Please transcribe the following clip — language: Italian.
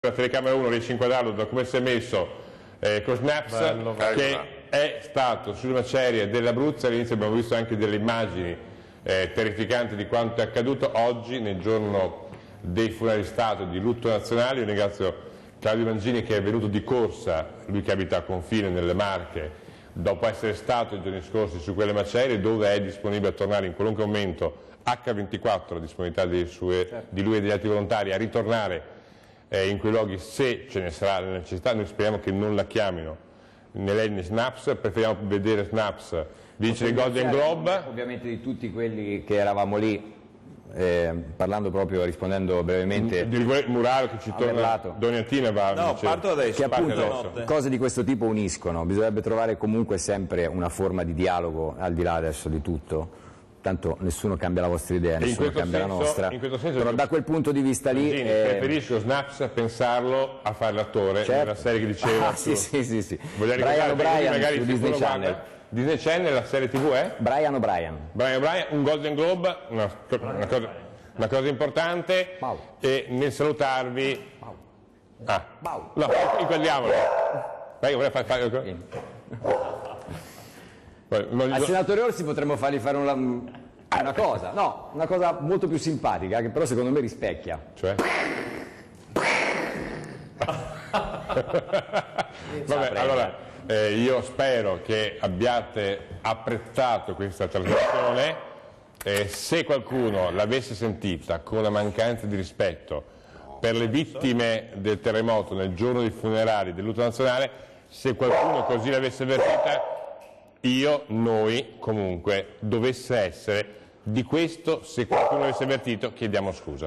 La telecamera 1 riesce a inquadrarlo da come si è messo con Snaps, bello. che è stato sulle macerie dell'Abruzzo. All'inizio abbiamo visto anche delle immagini terrificanti di quanto è accaduto. Oggi, nel giorno dei funerali di Stato di lutto nazionale, io ringrazio Claudio Mangini che è venuto di corsa, lui che abita a confine nelle Marche, dopo essere stato i giorni scorsi su quelle macerie, dove è disponibile a tornare in qualunque momento. H24, la disponibilità di lui e degli altri volontari a ritornare in quei luoghi se ce ne sarà la necessità. Noi speriamo che non la chiamino nell'Enni Snaps, preferiamo vedere Snaps vincere il Golden Globe. Ovviamente di tutti quelli che eravamo lì, parlando proprio, rispondendo brevemente di Muraro che ci torna, Doniatina va, no, parto adesso, che appunto adesso. Cose di questo tipo uniscono, bisognerebbe trovare comunque sempre una forma di dialogo al di là adesso di tutto. Tanto nessuno cambia la vostra idea, nessuno cambia la nostra, però da quel punto di vista lì preferisco Snaps pensarlo a fare l'attore, certo, nella serie che diceva sì. Brian O'Brien magari su Disney Channel. Disney Channel, la serie TV è? Brian O'Brien, un Golden Globe, una cosa importante. E nel salutarvi no, inquadriamolo. Al senatore Orsi potremmo fargli fare una cosa molto più simpatica, che però secondo me rispecchia. Cioè? Vabbè, allora io spero che abbiate apprezzato questa trasmissione. Se qualcuno l'avesse sentita con la mancanza di rispetto per le vittime del terremoto nel giorno dei funerali del lutto nazionale, se qualcuno così l'avesse avvertita, noi comunque dovesse essere di questo, se qualcuno avesse avvertito, chiediamo scusa.